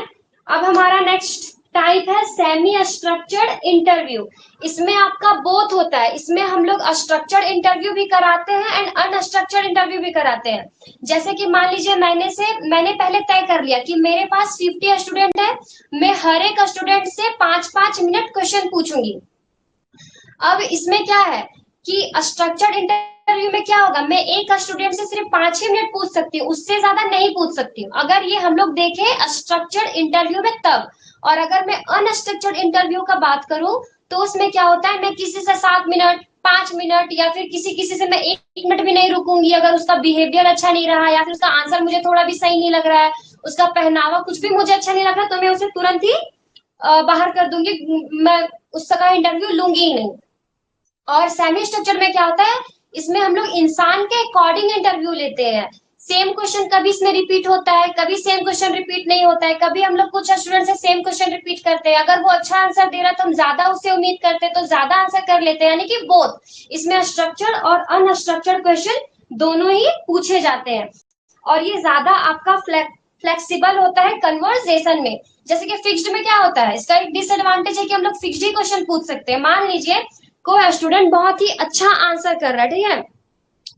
अब हमारा नेक्स्ट टाइप है सेमी स्ट्रक्चर्ड इंटरव्यू। इसमें आपका बोथ होता है, इसमें हम लोग स्ट्रक्चर्ड इंटरव्यू भी कराते हैं एंड अनस्ट्रक्चर्ड इंटरव्यू भी कराते हैं। जैसे कि मान लीजिए मैंने पहले तय कर लिया कि मेरे पास 50 स्टूडेंट है, मैं हर एक स्टूडेंट से 5-5 मिनट क्वेश्चन पूछूंगी। अब इसमें क्या है कि स्ट्रक्चर्ड इंटरव्यू में क्या होगा, मैं एक स्टूडेंट से सिर्फ 5 ही मिनट पूछ सकती हूँ, उससे ज्यादा नहीं पूछ सकती हूँ। अगर ये हम लोग देखें स्ट्रक्चर्ड इंटरव्यू में तब, और अगर मैं अनस्ट्रक्चर्ड इंटरव्यू का बात करूं तो उसमें क्या होता है, मैं किसी से 7 मिनट, 5 मिनट या फिर किसी किसी से मैं 1 मिनट भी नहीं रुकूंगी। अगर उसका बिहेवियर अच्छा नहीं रहा या फिर उसका आंसर मुझे थोड़ा भी सही नहीं लग रहा है, उसका पहनावा कुछ भी मुझे अच्छा नहीं लग रहा, तो मैं उसे तुरंत ही बाहर कर दूंगी, मैं उसका इंटरव्यू लूंगी ही नहीं। और सेमी स्ट्रक्चर में क्या होता है, इसमें हम लोग इंसान के अकॉर्डिंग इंटरव्यू लेते हैं। सेम क्वेश्चन कभी इसमें रिपीट होता है, कभी सेम क्वेश्चन रिपीट नहीं होता है, कभी हम लोग कुछ स्टूडेंट से सेम क्वेश्चन रिपीट करते हैं। अगर वो अच्छा आंसर दे रहा है तो हम ज्यादा उससे उम्मीद करते हैं, तो ज्यादा आंसर कर लेते हैं, यानी कि बोथ इसमें स्ट्रक्चर और अनस्ट्रक्चर्ड क्वेश्चन दोनों ही पूछे जाते हैं। और ये ज्यादा आपका फ्लेक्सिबल होता है कन्वर्सेशन में। जैसे कि फिक्स्ड में क्या होता है, इसका एक डिसएडवांटेज है कि हम लोग फिक्स्ड ही क्वेश्चन पूछ सकते हैं। मान लीजिए कोई स्टूडेंट बहुत ही अच्छा आंसर कर रहा है, ठीक है,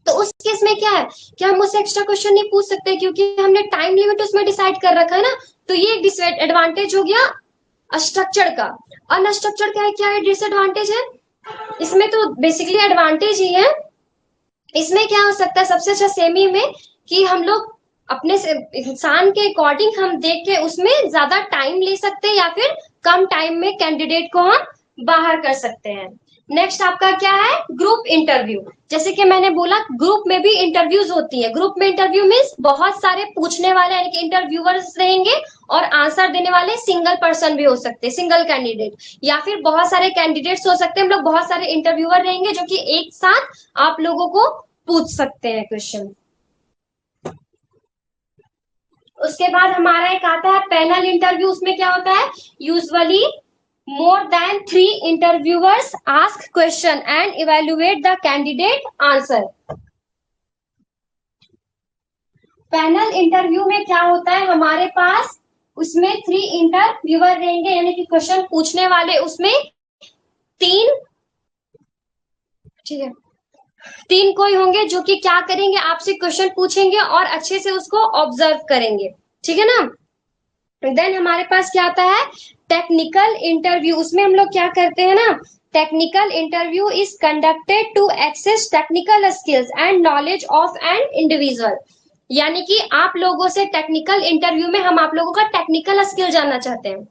तो उस केस में क्या है कि हम उससे एक्स्ट्रा क्वेश्चन नहीं पूछ सकते क्योंकि हमने टाइम लिमिट उसमें डिसाइड कर रखा है ना। तो ये एक डिसएडवांटेज हो गया स्ट्रक्चर का। अनस्ट्रक्चर का क्या है डिसएडवांटेज है, इसमें तो बेसिकली एडवांटेज ही है। इसमें क्या हो सकता है सबसे अच्छा सेमी में कि हम लोग अपने से इंसान के अकॉर्डिंग हम देख के उसमें ज्यादा टाइम ले सकते हैं या फिर कम टाइम में कैंडिडेट को हम बाहर कर सकते हैं। नेक्स्ट आपका क्या है, ग्रुप इंटरव्यू। जैसे कि मैंने बोला ग्रुप में भी इंटरव्यूज होती है। ग्रुप में इंटरव्यू मीन्स बहुत सारे पूछने वाले यानी कि इंटरव्यूअर्स रहेंगे और आंसर देने वाले सिंगल पर्सन भी हो सकते हैं, सिंगल कैंडिडेट, या फिर बहुत सारे कैंडिडेट्स हो सकते हैं। हम लोग बहुत सारे इंटरव्यूअर रहेंगे जो कि एक साथ आप लोगों को पूछ सकते हैं क्वेश्चन। उसके बाद हमारा एक आता है पैनल इंटरव्यू। उसमें क्या होता है, usually more than 3 interviewers ask question and evaluate the candidate answer। Panel interview में क्या होता है, हमारे पास उसमें 3 इंटरव्यूअर रहेंगे यानी कि क्वेश्चन पूछने वाले उसमें 3, ठीक है, 3 कोई होंगे जो कि क्या करेंगे, आपसे क्वेश्चन पूछेंगे और अच्छे से उसको ऑब्जर्व करेंगे। ठीक है ना। देन हमारे पास क्या आता है, टेक्निकल इंटरव्यू। उसमें हम लोग क्या करते हैं ना, technical interview is conducted to access technical skills and knowledge of an individual. यानी कि आप लोगों से टेक्निकल इंटरव्यू में हम आप लोगों का टेक्निकल स्किल जानना चाहते हैं।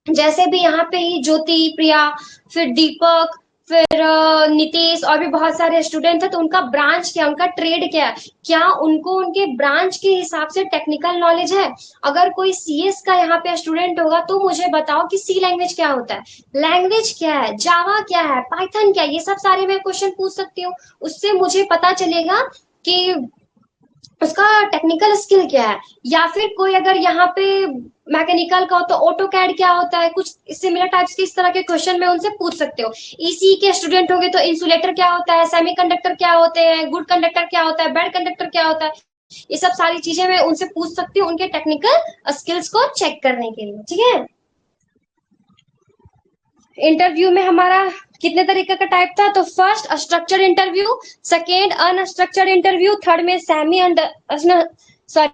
जैसे भी यहाँ पे ही ज्योति, प्रिया, फिर दीपक, फिर नीतीश और भी बहुत सारे स्टूडेंट हैं, तो उनका ब्रांच क्या है, उनका ट्रेड क्या है, क्या उनको उनके ब्रांच के हिसाब से टेक्निकल नॉलेज है। अगर कोई सीएस का यहाँ पे स्टूडेंट होगा तो मुझे बताओ कि सी लैंग्वेज क्या होता है, लैंग्वेज क्या है, जावा क्या है, पाइथन क्या है, ये सब सारे मैं क्वेश्चन पूछ सकती हूँ। उससे मुझे पता चलेगा कि उसका टेक्निकल स्किल क्या है। या फिर कोई अगर यहाँ पे मैकेनिकल का हो तो ऑटो कैड क्या होता है, कुछ सिमिलर टाइप्स के इस तरह के क्वेश्चन में उनसे पूछ सकते हो। ईसी के स्टूडेंट होंगे तो इंसुलेटर क्या होता है, सेमीकंडक्टर क्या होते हैं, गुड कंडक्टर क्या होता है, बैड कंडक्टर क्या होता है, ये सब सारी चीजें मैं उनसे पूछ सकती हूँ उनके टेक्निकल स्किल्स को चेक करने के लिए। ठीक है। इंटरव्यू में हमारा कितने तरीके का टाइप था, तो first structured interview, second unstructured interview, third में सेमी सॉरी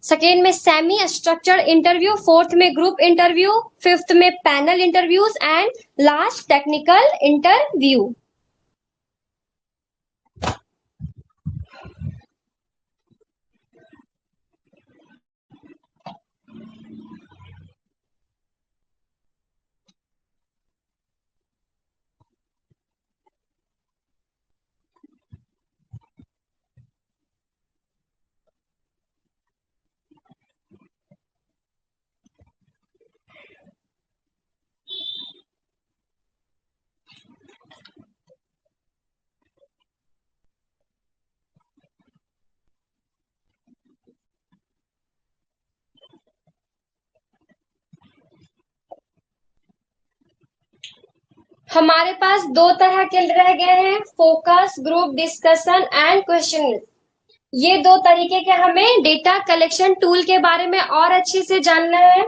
सेकेंड में सेमी स्ट्रक्चर्ड इंटरव्यू, फोर्थ में ग्रुप इंटरव्यू, फिफ्थ में panel interviews and last technical interview. हमारे पास दो तरह के रह गए हैं, focus group discussion and question. ये दो तरीके के हमें डेटा कलेक्शन टूल के बारे में और अच्छे से जानना है,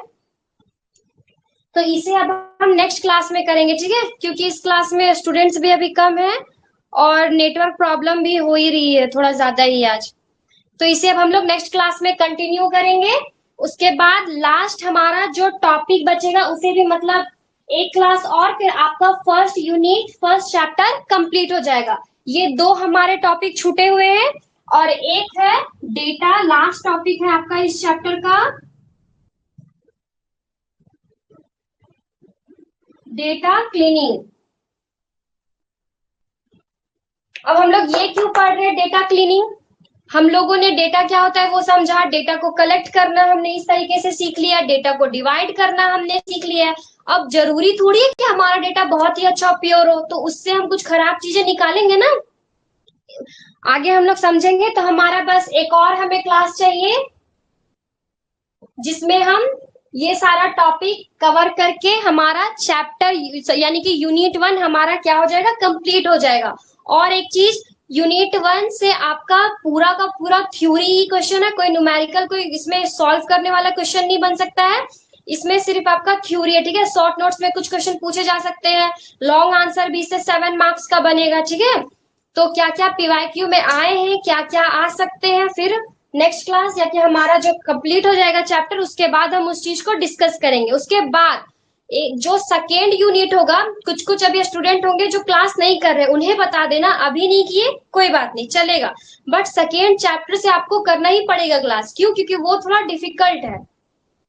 तो इसे अब हम नेक्स्ट क्लास में करेंगे। ठीक है, क्योंकि इस क्लास में स्टूडेंट्स भी अभी कम है और नेटवर्क प्रॉब्लम भी हो ही रही है थोड़ा ज्यादा ही आज, तो इसे अब हम लोग नेक्स्ट क्लास में कंटिन्यू करेंगे। उसके बाद लास्ट हमारा जो टॉपिक बचेगा उसे भी मतलब एक क्लास और फिर आपका first unit first chapter complete हो जाएगा। ये दो हमारे टॉपिक छूटे हुए हैं और एक है डेटा, लास्ट टॉपिक है आपका इस चैप्टर का, डेटा क्लीनिंग। अब हम लोग ये क्यों पढ़ रहे हैं डेटा क्लीनिंग, हम लोगों ने डेटा क्या होता है वो समझा, डेटा को कलेक्ट करना हमने इस तरीके से सीख लिया, डेटा को डिवाइड करना हमने सीख लिया है। अब जरूरी थोड़ी है कि हमारा डेटा बहुत ही अच्छा प्योर हो तो उससे हम कुछ खराब चीजें निकालेंगे ना, आगे हम लोग समझेंगे। तो हमारा बस एक और हमें क्लास चाहिए जिसमें हम ये सारा टॉपिक कवर करके हमारा चैप्टर यानी कि यूनिट 1 हमारा क्या हो जाएगा, कंप्लीट हो जाएगा। और एक चीज, यूनिट 1 से आपका पूरा का पूरा थ्योरी ही क्वेश्चन है, कोई न्यूमेरिकल कोई इसमें सॉल्व करने वाला क्वेश्चन नहीं बन सकता है। इसमें सिर्फ आपका थ्योरी है। ठीक है, शॉर्ट नोट्स में कुछ क्वेश्चन पूछे जा सकते हैं, लॉन्ग आंसर 20 से 7 मार्क्स का बनेगा। ठीक है, तो क्या क्या पीवाईक्यू में आए हैं, क्या क्या आ सकते हैं, फिर नेक्स्ट क्लास या कि हमारा जो कंप्लीट हो जाएगा चैप्टर उसके बाद हम उस चीज को डिस्कस करेंगे। उसके बाद एक जो सेकेंड यूनिट होगा, कुछ कुछ अभी स्टूडेंट होंगे जो क्लास नहीं कर रहे, उन्हें बता देना अभी नहीं किए कोई बात नहीं चलेगा, बट सेकेंड चैप्टर से आपको करना ही पड़ेगा क्लास। क्यों, क्योंकि वो थोड़ा डिफिकल्ट है।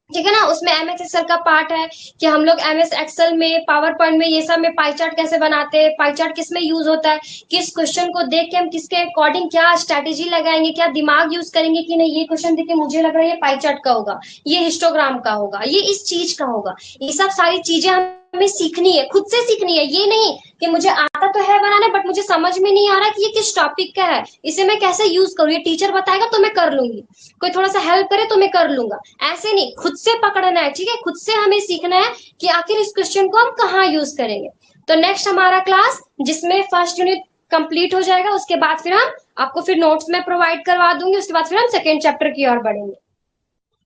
ठीक है ना, उसमें एमएस एक्सेल का पार्ट है कि हम लोग एमएस एक्सेल में, पावर पॉइंट में, ये सब में पाई चार्ट कैसे बनाते हैं, पाई चार्ट किस में यूज होता है, किस क्वेश्चन को देख के हम किसके अकॉर्डिंग क्या स्ट्रैटेजी लगाएंगे, क्या दिमाग यूज करेंगे कि नहीं ये क्वेश्चन देख के मुझे लग रहा है ये पाई चार्ट का होगा, ये हिस्टोग्राम का होगा, ये इस चीज का होगा। ये सब सारी चीजें हमें सीखनी है, खुद से सीखनी है। ये नहीं कि मुझे आता तो है बनाने बट मुझे समझ में नहीं आ रहा कि ये किस टॉपिक का है, इसे मैं कैसे यूज करूँ, ये टीचर बताएगा तो मैं कर लूंगी, कोई थोड़ा सा हेल्प करे तो मैं कर लूंगा, ऐसे नहीं, खुद से पकड़ना है। ठीक है, खुद से हमें सीखना है कि आखिर इस क्वेश्चन को हम कहाँ यूज करेंगे। तो नेक्स्ट हमारा क्लास जिसमें फर्स्ट यूनिट कंप्लीट हो जाएगा, उसके बाद फिर हम आपको फिर नोट्स में प्रोवाइड करवा दूंगी, उसके बाद फिर हम सेकेंड चैप्टर की ओर बढ़ेंगे।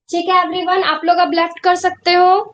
ठीक है एवरीवन, आप लोग अब लेफ्ट कर सकते हो।